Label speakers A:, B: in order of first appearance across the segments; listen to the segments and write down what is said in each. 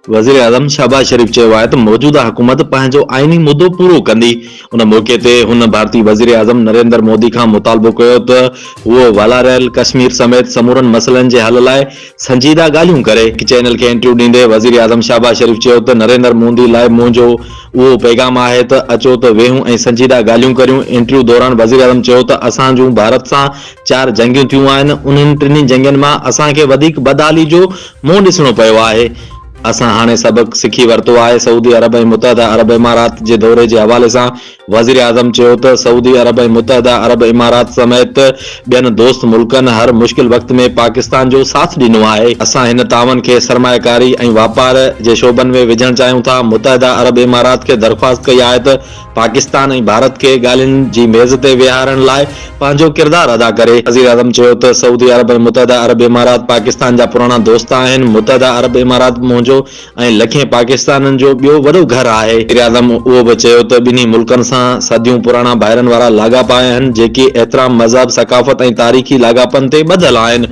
A: वज़ीर आज़म शहबाज शरीफ़ चयो आहे त मौजूदा हुकूमत पंहिंजो आइनी मुद्दो पूरो कंदी। उन मौक़े ते हुन भारतीय वज़ीर आज़म नरेंद्र मोदी खां मुतालबो कयो त उहो वालारयल कश्मीर समेत समूरनि मसइलनि जे हल लाइ संजीदा ॻाल्हियूं करे। हिकु चैनल खे इंटरव्यू ॾींदे वज़ीर आज़म शहबाज शरीफ़ चयो त नरेंद्र मोदी लाइ मुंहिंजो उहो पैगाम आहे त अचो त वेहूं ऐं संजीदा ॻाल्हियूं करियूं। इंटरव्यू दौरान वज़ीर आज़म चयो त असां जूं भारत सां 4 जंगियूं थियूं आहिनि। उन्हनि टिनी जंगियुनि मां असांखे वधीक बदहाली जो मुंहुं ॾिसणो पियो आहे। असां हाणे सबक सिखी वरितो आहे। सऊदी अरब ऐं मुतहदा अरब इमारात जे दौरे जे हवाले सां वज़ीर आज़म चयो त सऊदी अरब ऐं मुतहदा अरब इमारात समेत ॿियनि दोस्त मुल्कनि हर मुश्किल वक़्त में पाकिस्तान जो साथ ॾिनो आहे। असां हिन तावन खे सरमायाकारी ऐं वापार जे शोबनि में विझणु चाहियूं था। मुतहदा अरब इमारात खे दरख़्वास्त कई आहे त पाकिस्तान ऐं भारत खे ॻाल्हियुनि जी मेज़ ते विहारण लाइ पंहिंजो किरदारु अदा करे। वज़ीर आज़म चयो त सऊदी अरब ऐं मुतहदा अरब इमारात पाकिस्तान जा पुराणा दोस्त आहिनि। मुतहदा अरब इमारात मुंहिंजो ऐं लखे पाकिस्ताननि जो ॿियो वॾो घर आहे। वज़ीर आज़म उहो बि चयो त ॿिन्ही मुल्कनि सां सदियूं पुराणा भाइरनि वारा लाॻापा आहिनि जेके एतिराम मज़हब सक़ाफ़त ऐं तारीख़ी लाॻापनि ते ॿधल आहिनि।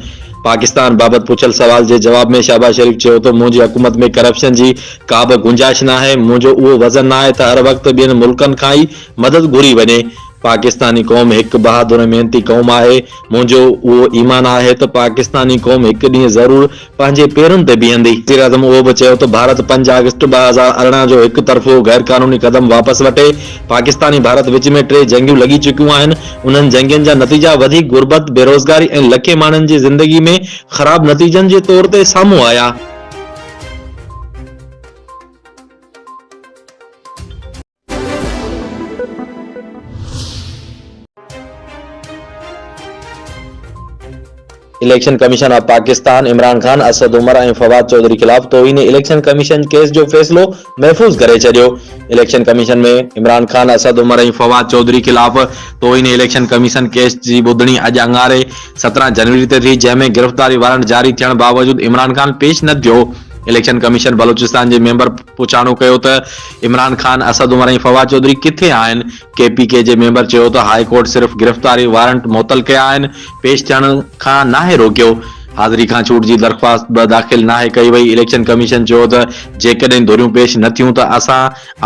A: पाकिस्तान बाबति पुछल सवाल जे जवाब में शहबाज शरीफ़ चयो त मुंहिंजी हुकूमत में करप्शन जी का बि गुंजाइश न आहे। मुंहिंजो उहो वज़न न आहे त हर वक़्तु ॿियनि मुल्कनि खां ई मदद घुरी वञे। पाकिस्तानी क़ौम हिकु बहादुर ऐं मेहनती क़ौम आहे। मुंहिंजो उहो ईमान आहे त पाकिस्तानी क़ौम हिकु ॾींहुं ज़रूर पंहिंजे पेरनि ते बीहंदी। वज़ीर आज़म उहो बि चयो त भारत 5 अगस्त 2018 जो हिकु तरफ़ो गैर कानूनी कदम वापसि वठे। पाकिस्तानी भारत विच में 3 जंगियूं लॻी चुकियूं आहिनि। उन्हनि जंगियुनि जा नतीजा वधीक गुरबत, बेरोज़गारी ऐं लखे माण्हुनि जी ज़िंदगी में ख़राब नतीजनि जे तौर ते साम्हूं आया। Election commission of Pakistan Imran Khan, Asad Umar ऐं फवाद चौधरी खिलाफ़ तौहीन इलेक्शन कमीशन केस जो फ़ैसिलो महफ़ूज़ करे छॾियो। इलेक्शन कमीशन में इमरान खान, असद उमर ऐं फवाद चौधरी खिलाफ़ तौहीन इलेक्शन कमीशन केस जी ॿुधणी अॼु अंगारे 17 जनवरी ते थी, जंहिं में गिरफ़्तारी वारंट जारी थियण बावजूदि इमरान खान पेश न थियो। इलेक्शन कमीशन बलोचिस्तान जे मेंबर पुछाणो कयो त इमरान खान, असद उमर ऐं फवाद चौधरी किथे आहिनि। KPK जे मेंबर चयो त हाई कोर्ट सिर्फ़ गिरफ़्तारी वारंट मुअतल कया आहिनि, पेश थियण खां नाहे रोकियो। हाज़िरी खां छूट जी दरख़्वास्त बि दाख़िल नाहे कई वई। इलेक्शन कमीशन चयो त जेकॾहिं धुरियूं पेश न थियूं त असां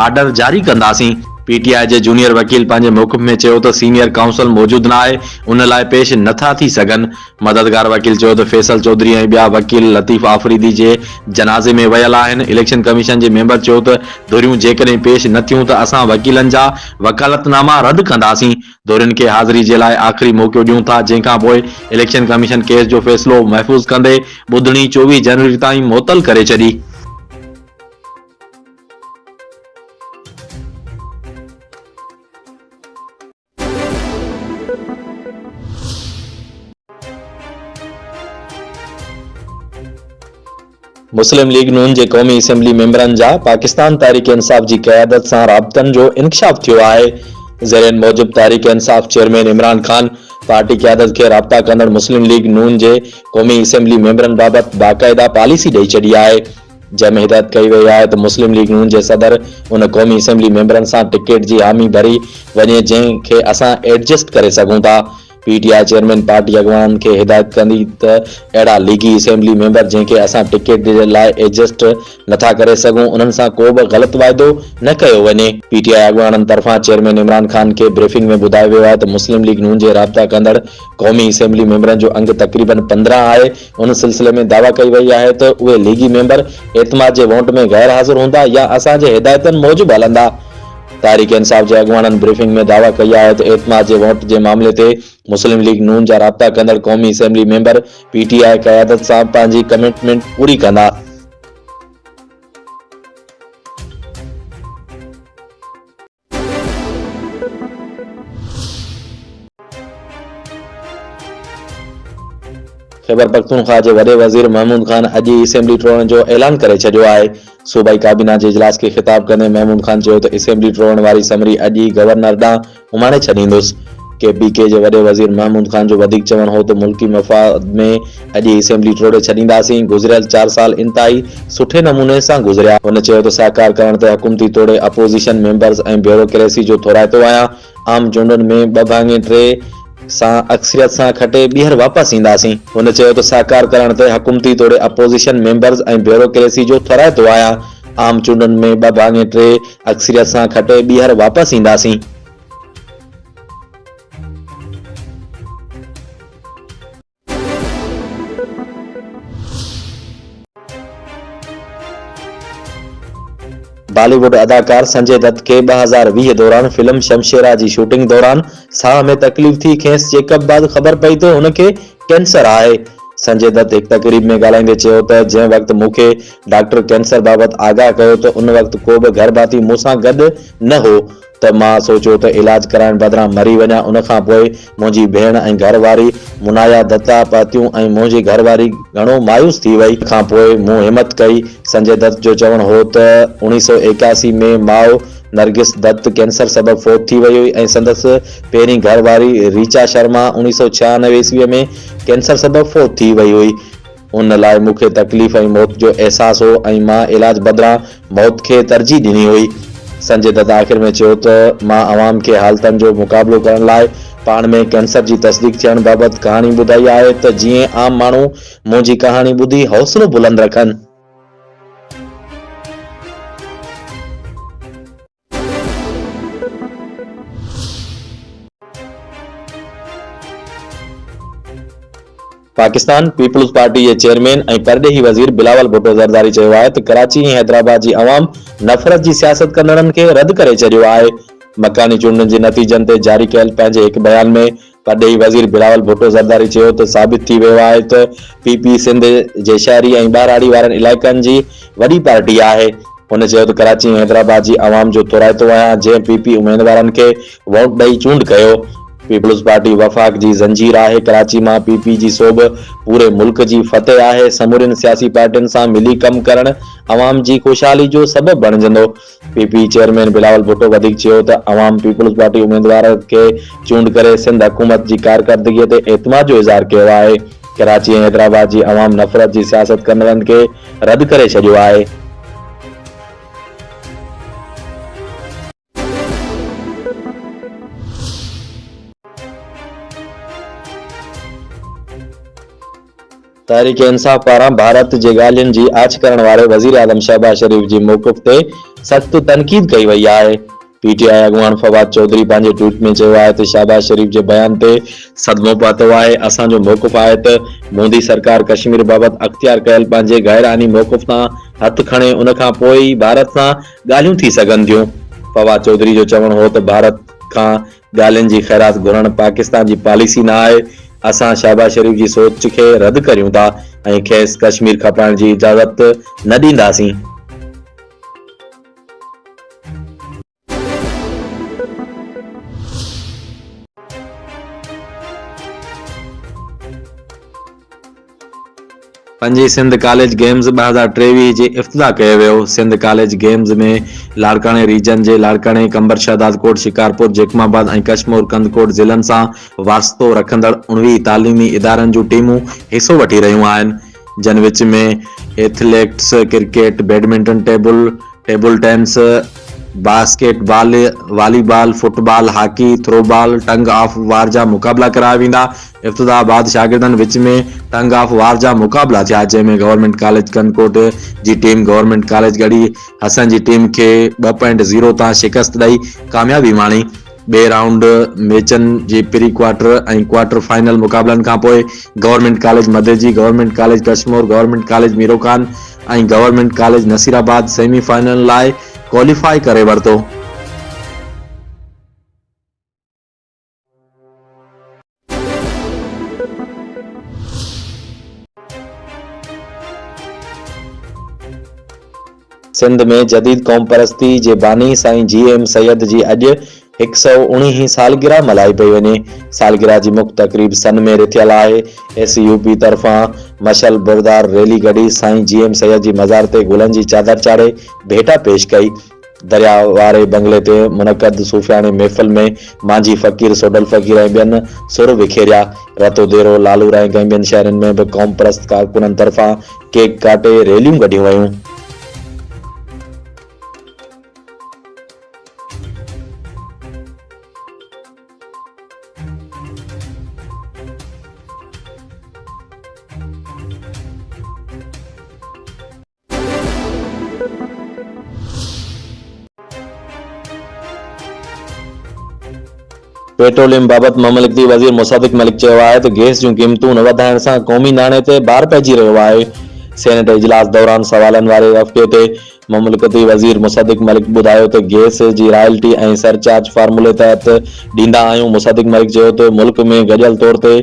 A: आर्डर जारी कंदासीं। PTI जे जूनियर वकील पंहिंजे मौक़िफ़ में चयो त सीनियर काउंसिल मौजूदु न आहे, उन लाइ पेश नथा थी सघनि। मददगार वकील चयो त फैसल चौधरी ऐं ॿिया वकील लतीफ़ आफ़रीदी जे जनाज़े में वियल आहिनि। इलेक्शन कमीशन जे मेंबर चयो त धुरियूं जेकॾहिं पेश न थियूं त असां वकीलनि जा वकालतनामा रद्द कंदासीं। धुरियुनि खे हाज़िरी जे लाइ आख़िरी मौक़ो ॾियूं था, जंहिंखां पोइ इलेक्शन कमीशन केस जो फ़ैसिलो महफ़ूज़ कंदे ॿुधणी 24 जनवरी ताईं मुअतल करे छॾी। मुस्लिम लीग नून जे क़ौमी असेंबली मेंबरनि जा पाकिस्तान तहरीक इंसाफ़ जी क़यादत सां राबतनि जो इंकशाफ थियो आहे। ज़रीअनि मूजिब तहरीक इंसाफ़ चेयरमैन इमरान खान पार्टी क़यादत खे राब्ता कंदड़ मुस्लिम लीग नून जे क़ौमी असेंबली मेंबरनि बाबति बाक़ाइदा पॉलिसी ॾेई छॾी आहे, जंहिंमें हिदायत कई वई आहे त मुस्लिम लीग नून जे सदर उन क़ौमी असेंबली मेंबरनि सां टिकट जी हामी भरी वञे जंहिंखे असां एडजस्ट करे सघूं था। PTI चेयरमैन पार्टी अॻवाननि खे हिदायत कंदी त अहिड़ा लीगी असेंबली मेंबर जंहिंखे असां टिकट जे लाइ एडजस्ट नथा करे सघूं, उन्हनि सां को बि ग़लति वाइदो न कयो वञे। PTI अॻवाननि तरफ़ां चेयरमैन इमरान खान खे ब्रीफिंग में ॿुधायो वियो आहे त मुस्लिम लीग नून जे राब्ता कंदड़ क़ौमी असेंबली मेंबरनि जो अंग तक़रीबन 15 आहे। उन सिलसिले में दावा कई वई आहे त उहे लीगी मेंबर एतमाद जे वोट में गैर हाज़िर हूंदा या असांजे हिदायतनि मूजिब हलंदा। तहरीक इंसाफ़ जे अॻवाननि ब्रीफिंग में दावा कई आहे त एतमाद जे वोट जे मामले ते मुस्लिम लीग नून जा राब्ता कंदड़ क़ौमी असेंबली मेंबर PTI क़यादत सां पंहिंजी कमिटमेंट पूरी कंदा। ख़ैबर पख्तूनख्वा जे वॾे वज़ीर महमूद खान अॼु ई असेंबली टोड़ण जो ऐलान करे छॾियो आहे। सूबाई काबीना जे इजलास खे ख़िताब कंदे महमूद खान चयो त असेंबली टोड़ण वारी समरी अॼु ई गवर्नर ॾांहुं उमाणे छॾींदुसि। KPK जे वॾे वज़ीर महमूद खान जो वधीक चवणु हो त मुल्की मफ़ाद में अॼु ई असेंबली टोड़े छॾींदासीं। गुज़िरियल 4 साल इंतहाई सुठे नमूने सां गुज़रिया। हुन चयो त साकार करण ते हुकूमती तोड़े अपोज़िशन मेंबर्स ऐं ब्यूरोक्रेसी जो थोराइतो आहियां। आम चूंडुनि में 2/3 सां अक्सरियत सां खटे ॿीहर वापसि ईंदासीं। हुन चयो त साकार करण ते हुकूमती तोड़े अपोज़िशन मेंबर्स ऐं ब्यूरोक्रेसी जो थोराइतो आया। आम चूंडनि में 2/3 अक्सरियत सां खटे ॿीहर वापसि ईंदासीं। बॉलीवुड अदाकार संजय दत्त के 2020 दौरान फिल्म शमशेरा जी शूटिंग दौरान साह में तकलीफ़ थी खेसि। चेकअप बाद ख़बर पई त हुनखे कैंसर आहे। संजय दत्त एक तकरीब में ॻाल्हाईंदे चयो त जंहिं वक़्तु मूंखे डॉक्टर कैंसर बाबति आगाह कयो त उन वक़्तु को बि घरभाती मूंसां गॾु न हो त मां सोचियो त इलाज कराइण बदिरां मरी वञा। उन खां पोइ मुंहिंजी भेण ऐं घरवारी मुनाया दत्ता पातियूं ऐं मुंहिंजी घरवारी घणो मायूस थी वई। खां पोइ मूं हिमत कई। संजय दत्त जो चवणु हो त 1981 में माउ नरगिस दत्त कैंसर सबबि फौत थी वई हुई ऐं संदसि पहिरीं घरवारी रीचा शर्मा 1996 ईस्वीअ में कैंसर सबबि फौत थी वई हुई। उन लाइ मूंखे तकलीफ़ ऐं मौत जो अहसासु हो ऐं मां इलाज बदिरां मौत खे तरजीह ॾिनी हुई। संजय दत्त आख़िर में चयो त मां अवाम खे हालतनि जो मुक़ाबिलो करण लाइ पाण में कैंसर जी तस्दीक थियण बाबति कहाणी ॿुधाई आहे त जीअं आम माण्हू मुंहिंजी कहाणी ॿुधी हौसलो बुलंद रखनि। पाकिस्तान पीपल्स पार्टी जे चेयरमैन ऐं परॾेही वज़ीर बिलावल भुट्टो ज़रदारी चयो आहे त कराची ऐं हैदराबाद जी अवाम नफ़रत जी सियासत कंदड़नि खे रद्द करे छॾियो आहे। मकानी चूंडनि जे नतीजनि ते जारी कयल पंहिंजे हिकु बयान में परॾेही वज़ीर बिलावल भुट्टो ज़रदारी चयो त साबित थी वियो आहे त पीपी सिंध जे शहरी ऐं ॿाहिराड़ी वारनि इलाइक़नि जी वॾी पार्टी आहे। हुन चयो त कराची ऐं हैदराबाद जी अवाम जो तोराइतो आहियां जंहिं पीपी उम्मीदवारनि खे वोट ॾेई चूंड कयो। पीपल्स पार्टी वफ़ाक़ जी ज़ंजीर आहे। कराची मां पीपी जी सोभ पूरे मुल्क जी फतेह आहे। समूरियुनि सियासी पार्टियुनि सां मिली कमु करणु अवाम जी खुशहाली जो सबबु बणिजंदो। पीपी चेयरमैन बिलावल भुट्टो वधीक चयो त अवाम पीपल्स पार्टी उम्मीदवार खे चूंड करे सिंध हुकूमत जी कारकर्दगीअ ते एतमाद जो इज़हार कयो आहे। कराची ऐं हैदराबाद जी अवाम नफ़रत जी सियासत कंदड़नि खे रद्द करे छॾियो आहे। तहरीक इंसाफ पारां भारत जे ॻाल्हियुनि जी आछ करण वारे वज़ीर आज़म शहबाज शरीफ़ जी मौक़िफ़ ते सख़्त तनक़ीद कई वई आहे। पीटीआई अॻुवान फवाद चौधरी पंहिंजे ट्वीट में चयो आहे त शहबाज शरीफ़ जे बयान ते सदमो पातो आहे। असांजो मौक़िफ़ आहे त मोदी सरकार कश्मीर बाबति अख़्तियार कयल पंहिंजे गैरआइनी मौक़िफ़ तां हथ खणे उन खां पोइ ई भारत सां ॻाल्हियूं थी सघनि थियूं। फवाद चौधरी जो चवणु हो त भारत खां ॻाल्हियुनि जी ख़ैरात घुरणु पाकिस्तान जी पॉलिसी न आहे। असां शहबाज शरीफ़ जी सोच खे रद्द करियूं था ऐं खेसि कश्मीर खपाइण जी इजाज़त न ॾींदासीं। पंजे सिंध कॉलेज गेम्स 2023 जी इफ़्तिताह कयो वियो। सिंध कॉलेज गेम्स में लाड़काणे रीजन जे लाड़काणे, कंबर शहदाद कोट, शिकारपुर, जेकमाबाद ऐं कशमोर कंदकोट ज़िलनि सां वास्तो रखंदड़ 19 तालीमी इदारनि जूं टीमूं हिसो वठी रहियूं आहिनि। जिन विच में athletics, cricket, badminton, table tennis, basketball, volleyball, football, hockey, throwball, tongue of war जा मुक़ाबला कराया वेंदा। इफ़्तिताह बाद शागिर्दनि विच में टंग ऑफ वार जा मुक़ाबला थिया जंहिंमें गवर्नमेंट कॉलेज कनकोट जी team government college Garhi Hasan जी टीम खे 2.0 तां शिकस्त ॾेई कामयाबी माणी। ॿिए राउंड मैचनि जे प्री क्वार्टर ऐं क्वार्टर फाइनल मुक़ाबलनि खां पोइ government college Madeji, government college Kashmore, government college Mirokhan ऐं गवर्नमेंट कॉलेज नसीराबाद सेमीफाइनल लाइ क्वालिफाई करे वरितो। सिंध में जदीद क़ौम परस्ती जे बानी साईं GM सैयद जी अॼु 119 सालगिरह मल्हाई पई वञे। सालगिरह जी मुख्य तक़रीब सन में रिथियल आहे। SUP तरफ़ां मशल बरदार रैली कढी साईं GM सैयद जी मज़ार ते गुलनि जी चादर चाढ़े भेटा पेश कई। दरिया वारे बंगले ते मुनक़द सूफ़ियाने महफ़िल में मांझी फ़कीर, सोडल फ़कीर ऐं ॿियनि सुर विखेरिया। रतो देरो, लालू रैंक ऐं ॿियनि शहरनि में बि क़ौम परस्त कारकुननि तरफ़ां केक काटे रैलियूं कढियूं वयूं। पेट्रोलियम बाबत ममलिकती वज़ीर मुसादिक मलिक चयो आहे त गैस जूं क़ीमतूं न वधाइण सां क़ौमी नाणे ते भार पइजी रहियो आहे। सेनेट इजलास दौरान सवालनि वारे हफ़्ते ते ममलिकती वज़ीर मुसादिक मलिक ॿुधायो त गैस जी रॉयल्टी ऐं सरचार्ज फार्मूले तहत ॾींदा आहियूं। मुसादिक मलिक चयो त मुल्क में गॾियल तौर ते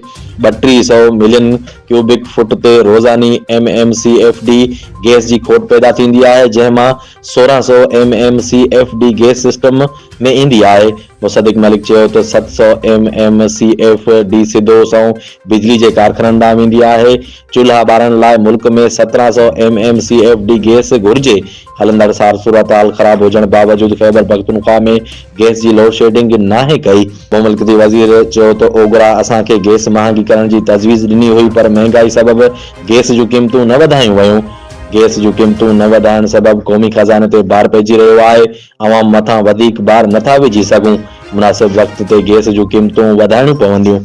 A: 3200 मिलियन क्यूबिक फुट ते रोज़ानी MMCFD गैस जी खोट पैदा थींदी आहे, जंहिं मां 1600 MMCFD गैस सिस्टम में ईंदी आहे। मुसादिक मलिक चयो त 700 MMCFD सिधो सऊं बिजली जे कारखाननि ॾांहुं वेंदी आहे। चूल्हा ॿारण लाइ मुल्क में 1700 MMCFD गैस घुर्जे। हलंदड़ सार सूरत हाल ख़राब हुजण बावजूद ख़ैबर पख्तूनख्वा में गैस जी लोड शेडिंग नाहे कई। मुमलिकती वज़ीर चयो त ओघरा असांखे गैस महांगी करण जी तजवीज़ ॾिनी हुई, पर महांगाई सबबि गैस जूं क़ीमतूं न वधायूं वयूं। गैस जूं क़ीमतूं न वधाइण सबबि क़ौमी खज़ाने ते भार पइजी रहियो आहे। अवाम मथां वधीक भार नथा विझी सघूं। मुनासिब वक़्त ते गैस जूं क़ीमतूं वधाइणियूं पवंदियूं।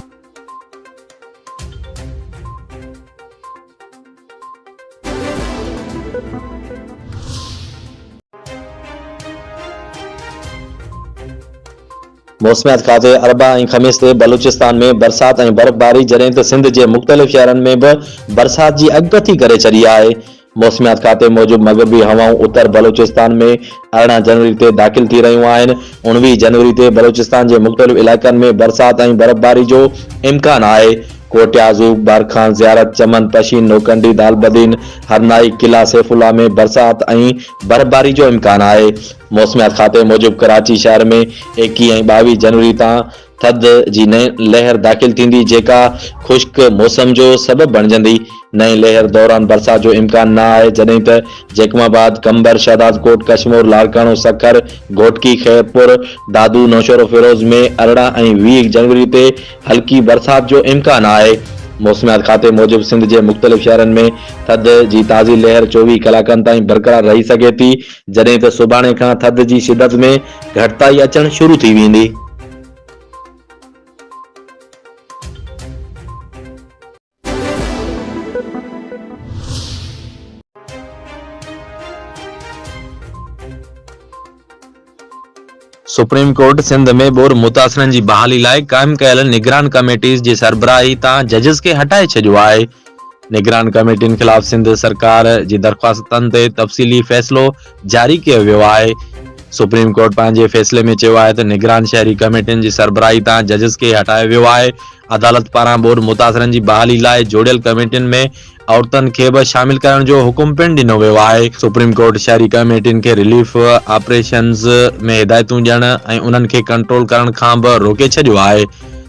A: मौसमियात खाते अरबा ऐं ख़मीस ते बलूचिस्तान में बरसात ऐं बर्फ़बारी, जॾहिं त सिंध जे मुख़्तलिफ़ शहरनि में बि बरसात जी अॻकथी करे छॾी आहे। मौसमियात खाते मूजिबि मग़रबी हवाऊं उत्तर बलूचिस्तान में 18 जनवरी ते दाख़िल थी रहियूं आहिनि। 19 जनवरी ते बलूचिस्तान जे मुख़्तलिफ़ इलाइक़नि में बरसात ऐं बर्फ़बारी जो इम्कान आहे। कोटिया, ज़ूब, बारखान, ज़ियारत, चमन, पशीन, नोकंडी, दालबदीन, हरनाई, किला सैफुल्ला में बरसात ऐं बर्फ़बारी जो इम्कान आहे। मौसमियात खाते मूजिबि कराची शहर में 21 ऐं 22 जनवरी तां थधि जी नई लहर दाख़िल थींदी, जेका ख़ुश्क मौसम जो सबबु बणिजंदी। नई लहर दौरान बरसात जो इम्कान न आहे, जॾहिं त जैकमाबाद, कंबर, शहदादकोट, कशमोर, लाड़काणो, सखर, घोटकी, खैरपुर, दादू, नौशेरो फिरोज में 18 ऐं 20 जनवरी ते हल्की बरसात जो इम्कान आहे। मौसमियात खाते मूजिबि सिंध जे मुख़्तलिफ़ शहरनि में थधि जी ताज़ी लहर 24 कलाकनि ताईं बरक़रार रही सघे थी, जॾहिं त सुभाणे खां थधि जी शिदत में घटिताई अचणु शुरू थी वेंदी। सुप्रीम कोर्ट सिंध में बोर मुतासिरनि जी बहाली लाइ क़ाइमु कयल निगरान कमेटीज़ जी सरबराही तां जजिस खे हटाए छॾियो आहे। निगरान कमेटियुनि ख़िलाफ़ सिंध सरकार जी दरख़्वास्तनि ते तफ़सीली फ़ैसिलो जारी कयो वियो आहे। सुप्रीम कोर्ट पंहिंजे फ़ैसिले में चयो आहे त निगरान शहरी कमेटियुनि जी सरबराही तां जजिस खे हटायो वियो आहे। अदालत पारां बोर मुतासिरनि जी बहाली लाइ जोड़ियल कमेटियुनि में औरतुनि खे बि शामिल करण जो हुकुम पिणु ॾिनो वियो आहे। सुप्रीम कोर्ट शहरी कमेटियुनि खे रिलीफ ऑपरेशन्स में हिदायतूं ॾियण ऐं उन्हनि खे कंट्रोल करण खां बि रोके छॾियो आहे।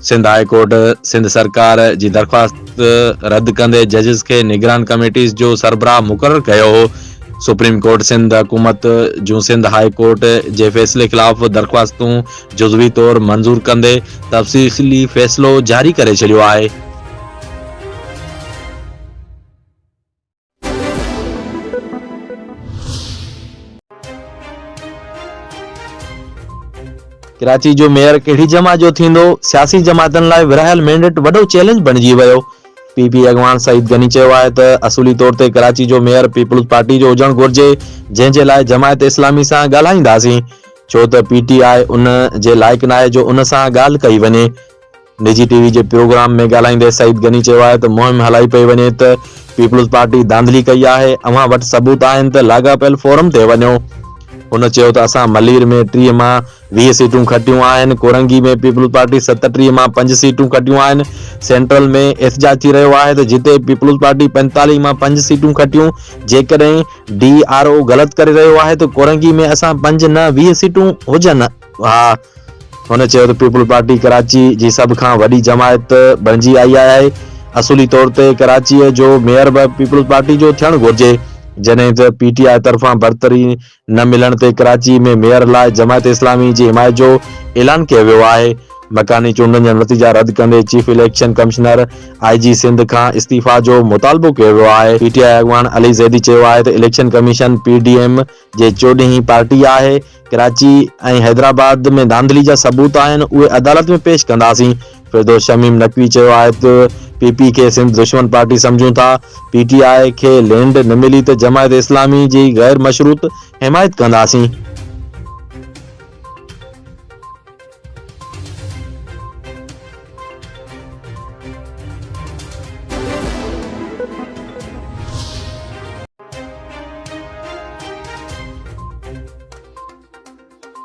A: सिंध हाई कोर्ट सिंध सरकार जी दरख़्वास्त रद्द कंदे जजिस खे निगरान कमेटीज़ जो सरबराह मुक़ररु कयो हो। सुप्रीम कोर्ट सिंध हुकूमत जूं सिंध हाई कोर्ट जे फ़ैसिले ख़िलाफ़ दरख़्वास्तूं जुज़वी तौर मंज़ूर कंदे तफ़सीली फ़ैसिलो जारी करे छॾियो आहे। कराची जो मेयर कहिड़ी जमात जो थींदो? सियासी जमातनि लाइ विरहायल मैंडेट वॾो चैलेंज बणिजी वियो। पीपी अॻवान सईद गनी चयो आहे त असुली तौर ते कराची जो मेयर पीपल्स पार्टी जो हुजणु घुर्जे, जंहिं जे लाइ जमायत इस्लामी सां ॻाल्हाईंदासीं, छो त PTI उन जे लाइक़ नाहे जो उन सां ॻाल्हि कई वञे। निजी टीवी जे प्रोग्राम में ॻाल्हाईंदे सईद गनी चयो आहे त मुहिम हलाई पई वञे त पीपल्स पार्टी धांधली कई आहे, अव्हां वटि सबूत आहिनि त लाॻापियल फोरम ते वञो। हुन चयो त असां मलीर में 30 मां 20 सीटूं खटियूं आहिनि, कोरंगी में पीपल्स पार्टी 37 मां 5 सीटूं खटियूं आहिनि, सेंट्रल में एहतजाज थी रहियो आहे त जिते पीपल्स पार्टी 45 मां 5 सीटूं खटियूं, जेकॾहिं DRO ग़लति करे रहियो आहे त कोरंगी में असां 5 न 20 सीटूं हुजनि। हा, हुन चयो त पीपल्स पार्टी कराची जी सभ खां वॾी जमायत बणिजी आई आहे। असुली तौर ते कराचीअ जो मेयर बि पीपल्स पार्टी जो थियणु घुर्जे, जॾहिं त PTI तरफ़ां बरतरी न मिलण ते कराची में मेयर लाइ जमायत इस्लामी जी हिमायत जो ऐलान कयो वियो आहे। मकानी चूंडनि जा नतीजा रद्द कंदे chief election commissioner IG Sindh खां इस्तीफ़ा जो मुतालबो कयो वियो आहे। PTI अॻवान अली ज़ैदी चयो आहे त इलेक्शन कमीशन PDM जे 14 पार्टी आहे। कराची ऐं हैदराबाद में धांधली जा सबूत आहिनि, उहे अदालत में पेश कंदासीं। फिरदौस शमीम नकवी चयो आहे त PP खे सिंध दुश्मन पार्टी समझूं था। PTI खे लैंड न मिली त जमायत इस्लामी जी गैर मशरूत हिमायत कंदासीं।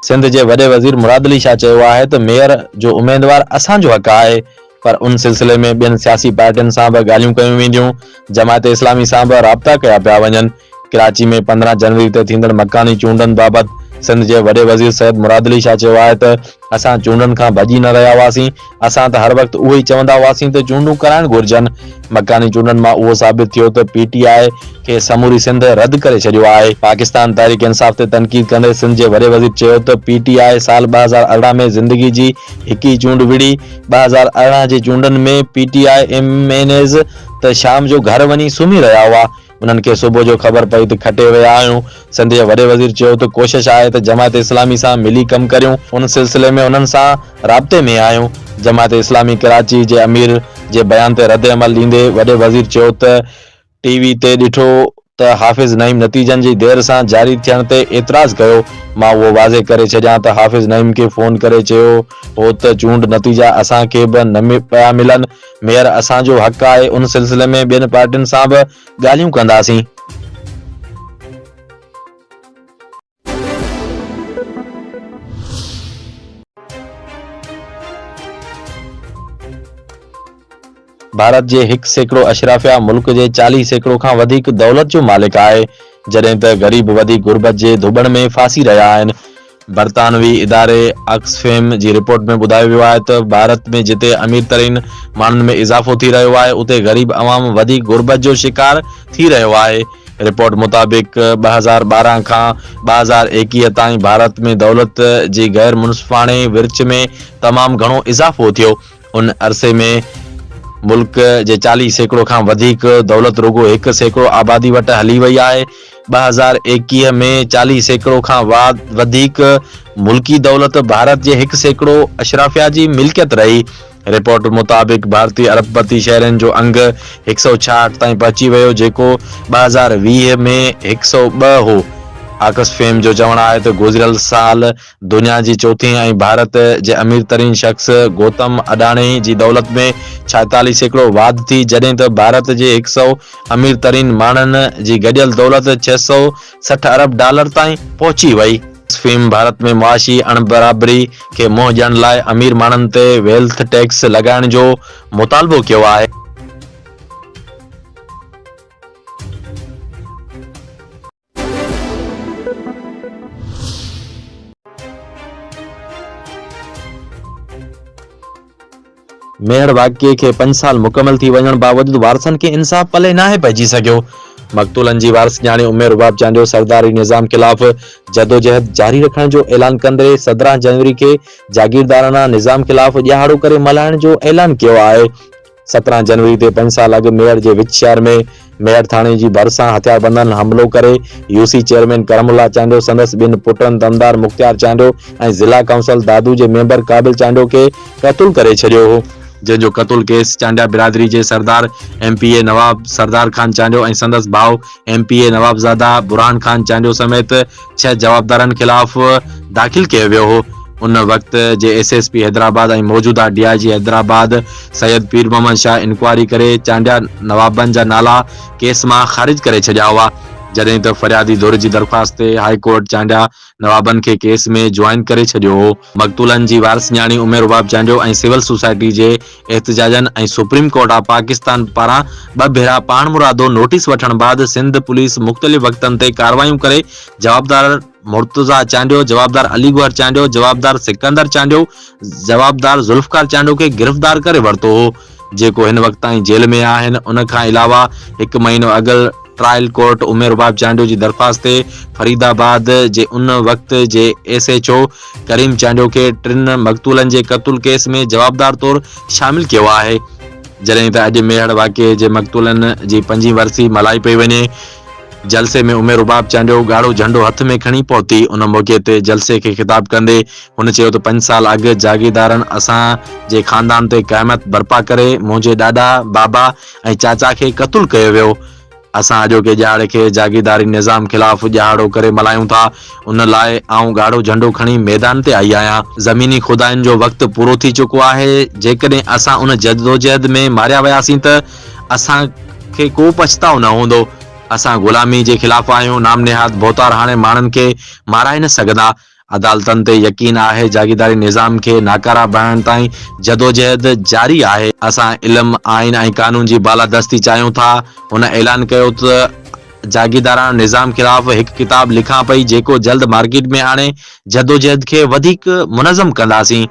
A: सिंध जे वॾे वज़ीर मुराद अली शाह चयो आहे त मेयर जो उम्मीदवार असांजो हक़ आहे, पर उन सिलसिले में ॿियनि सियासी पार्टियुनि सां बि ॻाल्हियूं कयूं वेंदियूं। जमात इस्लामी सां बि राब्ता कया पिया वञनि। कराची में 15 जनवरी ते थींदड़ मकानी चूंडनि बाबति सिंध जे वॾे वज़ीर सैयद मुराद अली शाह चयो आहे त असां चूंडनि खां भॼी न रहिया हुआसीं। असां त हर वक़्तु उहो ई चवंदा हुआसीं त चूंडूं कराइण घुरिजनि। मकानी चूंडनि मां उहो साबित थियो त PTI खे समूरी सिंध रद्द करे छॾियो आहे। पाकिस्तान तहरीक इंसाफ़ ते तनक़ीद कंदे सिंध जे वॾे वज़ीर चयो त PTI साल 2018 में ज़िंदगी जी हिकु ई चूंड विढ़ी। 2018 जे चूंडनि में PTI MNAs त शाम जो घर वञी सुम्ही रहिया हुआ। उन्हनि खे सुबुह जो ख़बर पई त खटे विया आहियूं। सिंध जे वॾे वज़ीर चयो त कोशिश आहे त जमात इस्लामी सां मिली कमु करियूं। उन सिलसिले में उन्हनि सां राब्ते में आहियूं। जमात इस्लामी कराची जे अमीर जे बयान ते रद्द अमल ॾींदे वॾे वज़ीर चयो त TV ते ॾिठो त हाफ़िज़ नईम नतीजनि जी देर सां जारी थियण ते एतिराज़ कयो। मां उहो वाज़े करे छॾियां त हाफ़िज़ नईम खे फ़ोन करे चयो हो त चूंड नतीजा असांखे बि न पिया मिलनि। मेयर असांजो हक़ आहे। उन सिलसिले में ॿियनि पार्टियुनि सां बि ॻाल्हियूं कंदासीं। भारत जे 1% अशराफिया मुल्क जे 40% खां वधीक दौलत जो मालिक आहे, जॾहिं त ग़रीब वधीक गुर्बत जे धुबण में फासी रहिया आहिनि। बरतानवी इदारे ऑक्सफैम जी रिपोर्ट में ॿुधायो वियो आहे त भारत में जिते अमीर तरीन माण्हुनि में इज़ाफ़ो थी रहियो आहे, उते ग़रीब अवाम वधीक गुर्बत जो शिकार थी रहियो आहे। रिपोर्ट मुताबिक़ 2012 खां 2021 ताईं भारत में दौलत जी गैर मुनसिफ़ाणे विर्छ में तमामु घणो इज़ाफ़ो थियो। उन अरसे में मुल्क जे 40% खां वधीक दौलत रुगो 1% आबादी वटि हली वई आहे। 2021 में 40% खां वधीक मुल्की दौलत भारत जे 1% अशराफिया जी मिल्कियत रही। रिपोर्ट मुताबिक़ भारतीय अरबपति शहरनि जो अंग 166 ताईं पहुची वियो, जेको 2020 में 102 हो। ऑक्सफैम जो चवणु आहे त गुज़िरियल साल दुनिया जी चौथी ऐं भारत जे अमीर तरीन शख़्स गौतम अडाणी जी दौलत में 46% वाध थी, जॾहिं त भारत जे 100 अमीर तरीन माण्हुनि जी गॾियल दौलत $660 अरब ताईं पहुची वई। ऑक्सफैम भारत में मुआशी अणबराबरी खे मुंहुं ॾियण लाइ अमीर माण्हुनि ते वेल्थ टैक्स लॻाइण जो मुतालबो कयो आहे। मेहर वाक़िए खे 5 साल मुकमल थी वञण बावजूदि वारसनि खे इंसाफ़ पले नाहे पइजी सघियो। मक़तूलनि जी वारसॼाणी उमेर रुबाब चांडियो सरदारी निज़ाम ख़िलाफ़ जदोजहद जारी रखण जो ऐलान कंदे 17 जनवरी खे जागीरदाराना निज़ाम ख़िलाफ़ ॼाड़ो करे मल्हाइण जो ऐलान कयो आहे। 17 जनवरी ते 5 साल अॻु मेयर जे विच शहर में मेयर थाणे जी भरिसां हथियारबंदनि हमलो करे UC चेयरमैन करमुल्ला चांडियो, संदसि 2 पुटनि दमदार मुख़्तियार चांडियो ऐं ज़िला काउंसिल दादू जे मेंबर काबिल चांडियो खे क़तूल करे छॾियो हो, जंहिंजो क़तूल केस चांडिया बिरादरी जे सरदार MPA नवाब सरदार खान चांडियो ऐं संदसि भाउ MPA नवाबज़ादा बुरहान खान चांडियो समेत 6 जवाबदारनि ख़िलाफ़ दाख़िल कयो वियो हो। उन वक़्त जे SSP हैदराबाद ऐं मौजूदा DIG हैदराबाद सैयद पीर मोहम्मद शाह इंक्वायरी करे चांडिया नवाबनि जा नाला केस मां ख़ारिज करे छॾिया हुआ, जॾहिं त फरियादी धुर जी दरख़्वास्त ते हाई कोर्ट चांडिया नवाबनि खे केस में ज्वाइन करे छॾियो हो। मक़तूलनि जी वारसॼाणी उमेर रुबाब चांडियो ऐं सिविल सोसाइटी जे एहतजाजनि ऐं सुप्रीम कोर्ट ऑफ पाकिस्तान पारां 2 भेरा पाण मुरादो नोटिस वठण बाद सिंध पुलिस मुख़्तलिफ़ वक़्तनि ते कार्रवाइयूं करे जवाबदार मुर्तज़ा चांडियो, जवाबदार अली गौहर चांडियो, जवाबदार सिकंदर चांडियो, जवाबदार ज़ुल्फ़कार चांडियो खे गिरफ़्तार करे वरितो हो, जेको हिन वक़्त ताईं जेल में आहिनि। उन खां अलावा 1 महीनो अॻु ट्रायल कोर्ट उमेर रुबाब चांडियो जी दरख़्वास्त ते फरीदाबाद जे उन वक़्त जे SHO करीम चांडियो खे 3 मक़तूलनि जे क़तूल केस में जवाबदार तौरु शामिल कयो आहे। जॾहिं त अॼु मेहर वाक़िए जे मक़तूलनि जी 5वीं वरसी मल्हाई पई वञे। जलसे में उमेर रुबाब चांडियो ॻाढ़ो झंडो हथ में खणी पहुती। उन मौक़े ते जलसे खे ख़िताब कंदे हुन चयो त 5 साल अॻु जागीरदारनि असां जे ख़ानदान ते क़यामत बर्पा करे मुंहिंजे ॾाॾा बाबा ऐं चाचा खे क़तूल कयो वियो। असां अॼोके ॼाड़े खे जागीरदारी निज़ाम ख़िलाफ़ ॼाड़ो करे मल्हायूं था। उन लाइ आऊं ॻाढ़ो झंडो खणी मैदान ते आई आहियां। ज़मीनी खुदाइनि जो वक़्तु पूरो थी चुको आहे। जेकॾहिं असां उन जदोजहद में मारिया वियासीं त असांखे को पछताव न हूंदो। असां ग़ुलामी जे ख़िलाफ़ आहियूं। नाम निहाद भोतार हाणे माण्हुनि खे माराए न सघंदा। अदालतन ते यकीन आहे जागीरदारी निज़ाम खे नाकारा बणाइण ताईं जदोजहद जारी आहे। असां इल्म आइन ऐं कानून जी बालादस्ती चाहियूं था। हुन ऐलान कयो त जागीरदाराना निज़ाम खिलाफ़ हिकु किताब लिखां पई जेको जल्द मार्केट में आणे जदोजहद खे वधीक मुनज़म कंदासीं।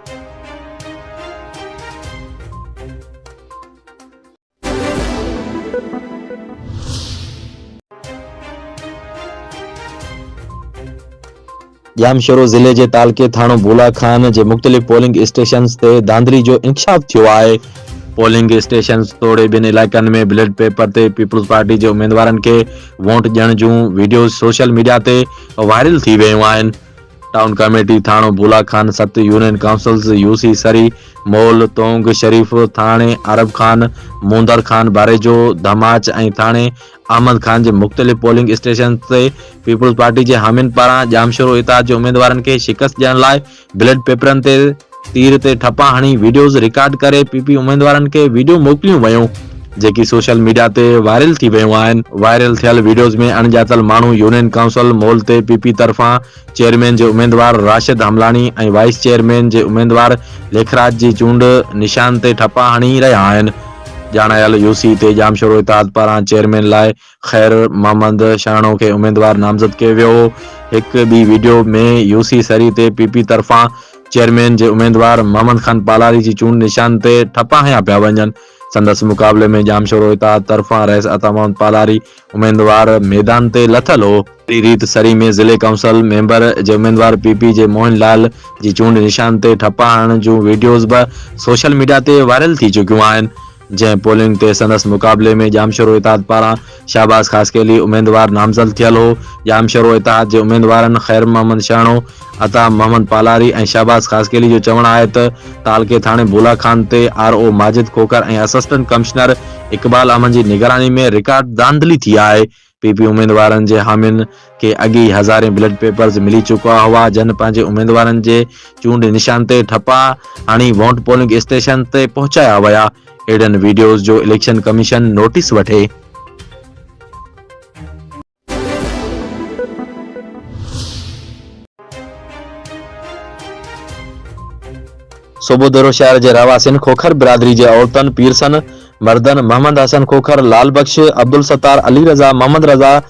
A: जामशोरो ज़िले जे तालके थाणो भूला खान जे मुख़्तलिफ़ पोलिंग स्टेशन्स ते धांधली जो इंकशाफ थियो आहे। पोलिंग स्टेशन्स तोड़े ॿिनि इलाइक़नि में बैलेट पेपर ते पीपल्स पार्टी जे उम्मीदवारनि खे वोट ॾियण जूं वीडियोज़ सोशल मीडिया ते वायरल थी वियूं आहिनि। टाउन कमेटी थाणो भूला खान, 7 यूनियन काउंसिल्स यूसी सरी, मोल, तोंग, शरीफ, थाणे आरब खान, मुंदर खान, बारेजो, धमाच ऐं थाणे अहमद खान जे मुख़्तलिफ़ पोलिंग स्टेशन ते पीपल्स पार्टी जे हामियुनि पारां जामशोरो इताद जे उम्मीदवारनि खे शिकस्त ॾियण लाइ बैलेट पेपरनि ते तीर ते ठपा हणी वीडियोज़ रिकॉर्ड करे पीपी उम्मीदवारनि खे वीडियो मोकिलियूं वयूं जेकी सोशल मीडिया ते वायरल थी वियूं आहिनि। वायरल थियल वीडियोज़ में अणॼातल माण्हू यूनियन काउंसिल मोल ते पीपी तरफ़ां चेयरमैन जे उम्मीदवार राशिद हमलानी ऐं वाइस चेयरमैन जे उम्मीदवार लेखराज जी चूंड निशान ते ठपा हणी रहिया आहिनि। ॼाणायल यूसी ते जामशोरो इताद पारां चेयरमैन लाइ ख़ैर मोहम्मद शाणो खे उम्मीदवार नामज़द कयो वियो हो। हिकु ॿी वीडियो में यूसी सरी ते पीपी तरफ़ां चेयरमैन जे उम्मीदवार मोहम्मद खान पालारी जी चूंड निशान ते ठपा हया पिया वञनि। संदसि मुक़ाबले में जामशोरो इताद तरफ़ां रईस अता मोहम्मद पालारी उम्मीदवार मैदान ते लथल हो। रीत सरी में ज़िले काउंसिल मेंबर जे उम्मीदवार पीपी जे मोहन लाल जी चूंड निशान ते ठपा हणण जूं वीडियोज़ बि सोशल मीडिया ते वायरल थी चुकियूं आहिनि। जंहिं पोलिंग ते संदसि मुक़ाबले में जामशोरो इताद पारां शाहबाज़ ख़ासकेली उम्मीदवार नामज़द थियल हो। जामशोरो इताद जे उम्मीदवारनि ख़ैर मोहम्मद शाणो, अता मोहम्मद पालारी ऐं शाहबाज़ ख़ासकेली जो चवणु आहे त तालके थाणे भूला खान ते आरओ माजिद खोखर ऐं असिस्टेंट कमिश्नर इक़बाल अहमद जी निगरानी में रिकॉर्ड धांधली थी आहे। पीपी उम्मीदवारनि जे हामियुनि खे अॻी हज़ारे बैलेट पेपर्स मिली चुका हुआ जिन पंहिंजे उम्मीदवारनि जे चूंड निशान ते ठपा हणी वोट पोलिंग स्टेशन ते पहुचाया विया। एडन वीडियोज़ जो इलेक्शन कमीशन नोटिस वठे। सोबोदेरो शहर जे रहवासियुनि खोखर बिरादरी जे औरतनि, पीरसन, मर्दन मोहम्मद हसन खोखर, लाल बख्श, अब्दुल सत्तार, अली रज़ा, मोहम्मद रज़ा,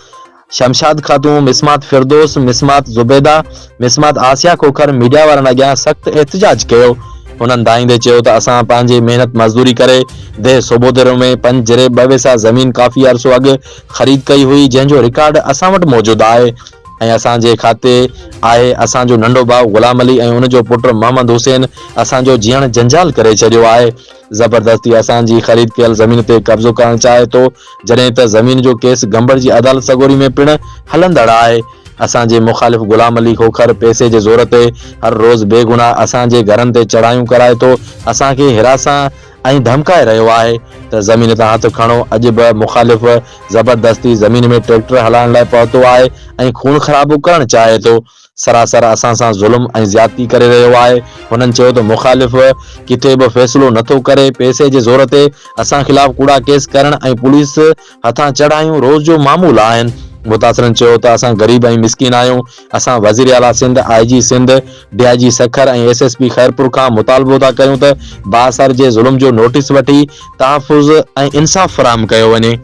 A: शमशाद खातून, मिसमात फिरदोस, मिसमात जुबैदा, मिसमात आसिया खोखर मीडिया वारनि अॻियां सख़्त एहतिजाज कयो। हुननि दाईंदे चयो त असां पंहिंजी महिनत मज़दूरी करे देह सोबोदेरो में 5 जरे 2 वेसा ज़मीन काफ़ी अरसो अॻु ख़रीद कई हुई जंहिंजो रिकॉर्ड असां वटि मौजूदु आहे ऐं असांजे खाते आहे। असांजो नंढो भाउ गुलाम अली ऐं उनजो पुटु मोहम्मद हुसैन असांजो जीअण जंजाल करे छॾियो आहे। ज़बरदस्ती असांजी ख़रीद कयल ज़मीन ते कब्ज़ो करणु चाहे थो जॾहिं त ज़मीन जो केस गंबर जी अदालत सगोरी में पिणु हलंदड़ आहे। असांजे मुख़ालिफ़ गुलाम अली खोखर पैसे जे ज़ोर ते हर रोज़ बेगुनाह असांजे घरनि ते चढ़ायूं कराए थो, असांखे हिरासां ऐं धमकाए रहियो आहे त ज़मीन तां हथ खणो। अॼु बि मुख़ालिफ़ ज़बरदस्ती ज़मीन में ट्रैक्टर हलाइण लाइ पहुतो आहे ऐं खून ख़राबो करणु चाहे थो। सरासर असां सां ज़ुल्म ऐं ज़्यादती करे रहियो आहे। हुननि चयो त मुख़ालिफ़ किथे बि फ़ैसिलो नथो करे, पैसे जे ज़ोर ते असां ख़िलाफ़ कूड़ा केस करणु ऐं पुलिस हथां चढ़ायूं रोज़ जो मामूल आहिनि। मुतासिरनि चयो त असां ग़रीब ऐं मिसकिन आहियूं। असां वज़ीर आला सिंध, IG सिंध, DIG सखर ऐं SSP ख़ैरपुर खां मुतालबो था कयूं त बासर जे ज़ुल्म जो नोटिस वठी तहफ़ुज़ ऐं इंसाफ़ फ़राहम कयो वञे।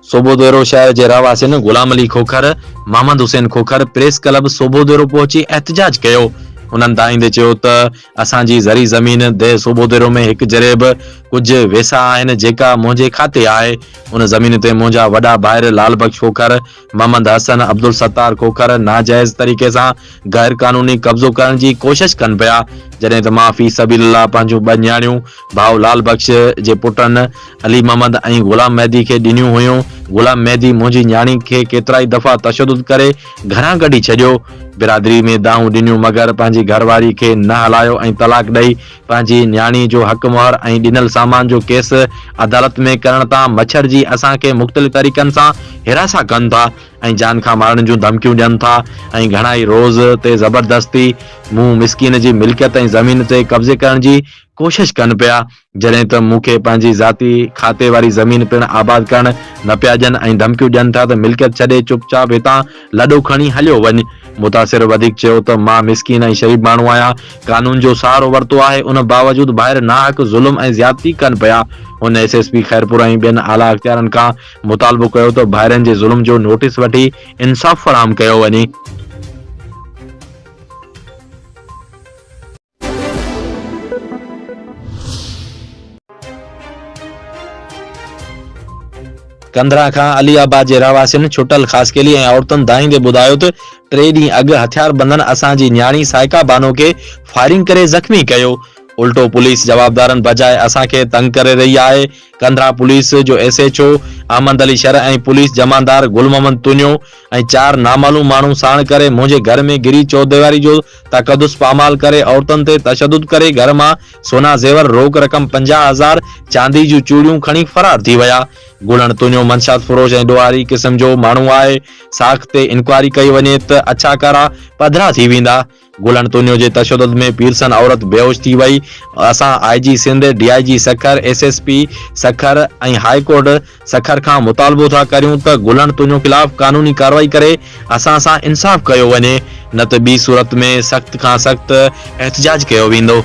A: सोबोदेरो शहर जे रहवासियुनि गुलाम अली खोखर, मोहम्मद हुसैन खोखर प्रेस क्लब सोबोदेरो पहुची एहतिजाज कयो। उन्हनि दाईंदे चयो त असांजी ज़री ज़मीन देह सोबोदेरो में 1 जरे बि कुझु वेसा आहिनि जेका मुंहिंजे खाते आहे। उन ज़मीन ते मुंहिंजा वॾा भाइर लाल बख्श खोखर, मोहम्मद हसन, अब्दुल सत्तार खोखर नाजाइज़ तरीक़े सां गैर कानूनी कब्ज़ो करण जी कोशिश कनि पिया जॾहिं त मां फी सबीलिल्लाह पंहिंजूं 2 न्याणियूं भाउ लाल बख्श जे पुटनि अली मोहम्मद ऐं गुलाम मेहदी खे ॾिनियूं हुयूं। गुलाम मेहदी मुंहिंजी न्याणी खे केतिरा ई दफ़ा तशद्दुद करे घरां कढी छॾियो। बिरादरी में दाऊं ॾिनियूं मगर पंहिंजी घरवारी खे न हलायो ऐं तलाक ॾेई पंहिंजी न्याणी जो हक़ मोहर ऐं ॾिनल सामान जो केस अदालत में करण तां मच्छर जी असांखे मुख़्तलिफ़ तरीक़नि सां हिरासा कनि था ऐं जान खां मारण जूं धमकियूं ॾियनि था ऐं घणा ई रोज़ ते ज़बरदस्ती मूं मिसकीन जी मिल्कियत ऐं ज़मीन ते कब्ज़े करण जी कोशिश कनि पिया, जॾहिं त मूंखे पंहिंजी ज़ाती खाते वारी ज़मीन पिण आबाद करण न पिया ॾियनि ऐं धमकियूं ॾियनि था त मिल्कियत छॾे चुपचाप हितां लॾो खणी हलियो वञ। मुतासिर वधीक चयो त मां मिसकीन ऐं शरीफ़ माण्हू आहियां, कानून जो सहारो वरितो आहे, उन बावजूद ॿाहिरि नाहक ज़ुल्म ऐं ज़्यादती कनि पिया। हुन एसएसपी ख़ैरपुर ऐं ॿियनि आला अख़्तियारनि खां मुतालबो कयो त ॿाहिरनि जे ज़ुल्म जो नोटिस वठी इंसाफ़ फराहम कयो वञे। कंदरा खां अलीआबाद जे रहवासियुनि छुटल ख़ासकेली ऐं औरतुनि दाईंदे ॿुधायो त 3 ॾींहं अॻु हथियारबंदनि असांजी न्याणी साइका बानो खे फायरिंग करे ज़ख़्मी कयो। उल्टो पुलिस जवाबदारनि बजाए असांखे तंग करे रही आहे। कंदरा पुलिस जो एसएचओ अहमद अली शर ऐं पुलिस जमानदार गुल मोहम्मद तुनियो ऐं 4 नामालूम माण्हू साण करे मुंहिंजे घर में गिरी चौधरी जो तकदुस पामाल करे औरतुनि ते तशदुद करे घर मां सोना ज़ेवर रोक रक़म 50,000 चांदी जूं चूड़ियूं खणी फरार थी विया। गुलण तुनियो मनशात फरोश ऐं ॾोहारी क़िस्म जो माण्हू आहे। साख ते इंक्वायरी कई वञे त अछा कारा पधरा थी वेंदा। गुलण तुनियो जे तशदुद में पीरसन औरत बेहोश थी वई। असां IG Sindh, DIG Sukkur, SSP Sukkur ऐं हाई कोर्ट सखर खां मुतालबो था करियूं त गुलण तुनियो खिलाफ़ कानूनी कार्रवाई करे असां सां इंसाफ़ कयो वञे, न त ॿी सूरत में सख़्त खां सख़्त एहतजाज कयो वेंदो।